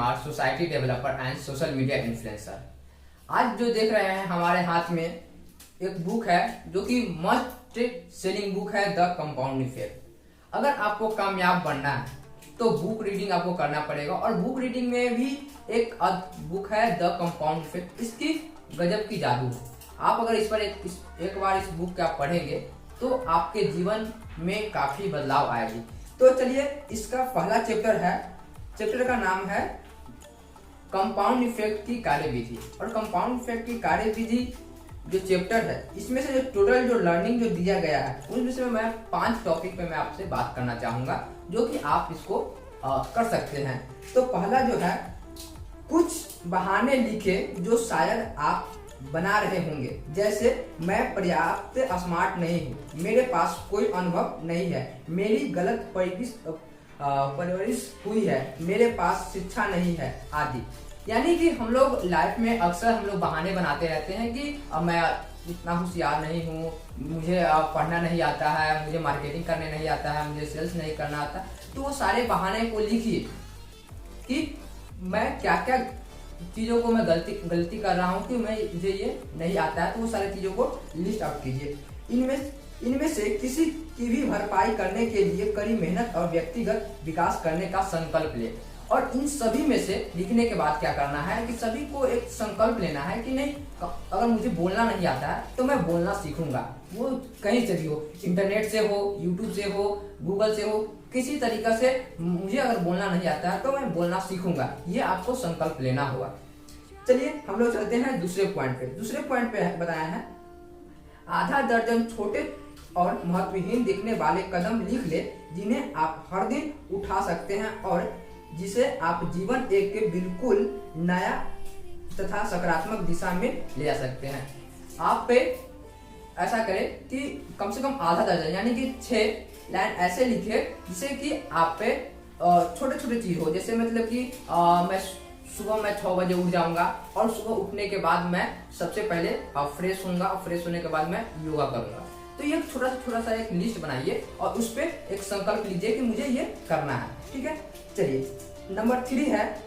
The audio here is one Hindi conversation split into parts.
Kumar, society developer and social media influencer. आज जो देख रहे हैं हमारे हाथ में एक बुक है जो कि मस्ट सेलिंग बुक है, द कंपाउंड इफेक्ट। अगर आपको कामयाब बनना है तो बुक रीडिंग आपको करना पड़ेगा, और बुक रीडिंग में भी एक बुक है द कंपाउंड इफेक्ट। इसकी गजब की जादू है। आप अगर इस पर एक बार इस बुक का पढ़ेंगे तो आपके जीवन में काफी बदलाव आएगी। तो चलिए, इसका पहला चैप्टर है, चैप्टर का नाम है कंपाउंड इफेक्ट की कार्यविधि। और कंपाउंड इफेक्ट की कार्यविधि जो चैप्टर है, इसमें से जो टोटल जो लर्निंग जो दिया गया है उसमें से मैं 5 टॉपिक पे मैं आपसे बात करना चाहूंगा जो कि आप इसको कर सकते हैं। तो पहला जो है, कुछ बहाने लिखे जो शायद आप बना रहे होंगे, जैसे मैं पर्याप्त स्मार्ट नहीं हूँ, मेरे पास कोई अनुभव नहीं है, मेरी गलत परवरिश हुई है, मेरे पास शिक्षा नहीं है आदि। यानी कि हम लोग लाइफ में अक्सर हम लोग बहाने बनाते रहते हैं कि मैं इतना होशियार नहीं हूँ, मुझे पढ़ना नहीं आता है, मुझे मार्केटिंग करने नहीं आता है, मुझे सेल्स नहीं करना आता। तो वो सारे बहाने को लिखिए कि मैं क्या क्या चीज़ों को मैं गलती कर रहा हूँ कि मुझे ये नहीं आता है। तो वो सारी चीज़ों को लिस्ट आउट कीजिए। इनमें से किसी की भी भरपाई करने के लिए कड़ी मेहनत और व्यक्तिगत विकास करने का संकल्प ले। और इन सभी में से लिखने के बाद क्या करना है कि सभी को एक संकल्प लेना है कि नहीं, अगर मुझे बोलना नहीं आता है तो मैं बोलना सीखूंगा। वो कहीं से भी हो, इंटरनेट से हो, यूट्यूब से हो, गूगल से हो, किसी तरीका से मुझे अगर बोलना नहीं आता है तो मैं बोलना सीखूंगा। ये आपको संकल्प लेना होगा। चलिए हम लोग चलते हैं दूसरे पॉइंट पे। दूसरे पॉइंट पे बताया है, आधा दर्जन छोटे और महत्वहीन दिखने वाले कदम लिख ले जिन्हें आप हर दिन उठा सकते हैं और जिसे आप जीवन एक बिल्कुल नया तथा सकारात्मक दिशा में ले जा सकते हैं। आप पे ऐसा करें कि कम से कम आधा दर्जन यानी कि 6 लाइन ऐसे लिखे जिसे कि आप पे छोटे छोटे चीज हो। जैसे मतलब कि मैं सुबह 6 बजे उठ जाऊंगा और सुबह उठने के बाद मैं सबसे पहले फ्रेश होऊंगा और फ्रेश होने के बाद मैं योगा करूंगा। तो ये छोटा सा एक लिस्ट बनाइए और उस पर एक संकल्प लीजिए कि मुझे ये करना है। ठीक है, चलिए नंबर 3 है,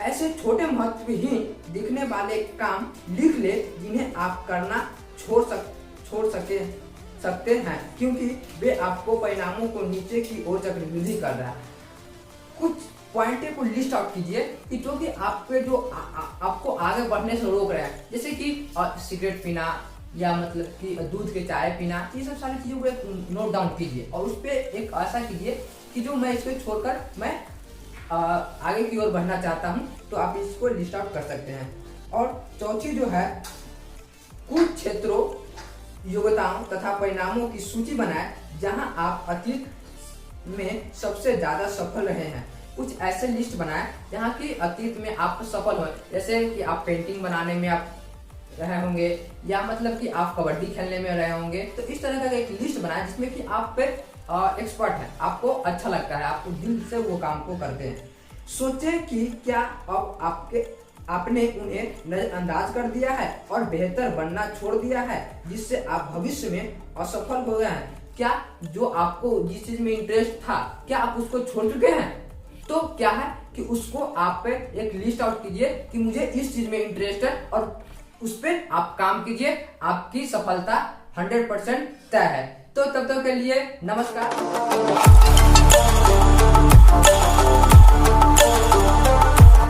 ऐसे छोटे महत्वहीन दिखने वाले काम लिख ले जिन्हें आप करना छोड़ सकते हैं क्योंकि वे आपको परिणामों को नीचे की ओर चक्रवृद्धि कर रहा है। कुछ पॉइंट को लिस्ट आउट कीजिए कि जो कि आपके जो आपको आगे बढ़ने से रोक रहे हैं, जैसे कि सिगरेट पीना या मतलब कि दूध के चाय पीना, ये सब सारी चीजों को नोट डाउन कीजिए और उस पर एक ऐसा कीजिए कि जो मैं इसको छोड़कर मैं आगे की ओर बढ़ना चाहता हूं। तो आप इसको लिस्ट आउट कर सकते हैं। और चौथी जो है, कुछ क्षेत्रों, योग्यताओं तथा परिणामों की सूची बनाएं जहां आप अतीत में सबसे ज्यादा सफल रहे हैं। कुछ ऐसे लिस्ट बनाएं जहां की अतीत में आप सफल हो, जैसे कि आप पेंटिंग बनाने में आप रहे होंगे या मतलब कि आप कबड्डी खेलने में रहे होंगे। तो इस तरह का एक लिस्ट बनाएं जिसमें कि आप पे एक्सपर्ट है, आपको अच्छा लगता है, आपको दिल से वो काम को करते हैं। सोचें कि क्या अब आपने उन्हें नजरअंदाज कर दिया है और बेहतर बनना छोड़ दिया है जिससे आप भविष्य में असफल हो गए हैं। क्या जो आपको जिस चीज में इंटरेस्ट था, क्या आप उसको छोड़ चुके हैं? तो क्या है कि उसको आप पे एक लिस्ट आउट कीजिए कि मुझे इस चीज में इंटरेस्ट है और उस पर आप काम कीजिए। आपकी सफलता 100% तय है। तो तब तक के लिए नमस्कार।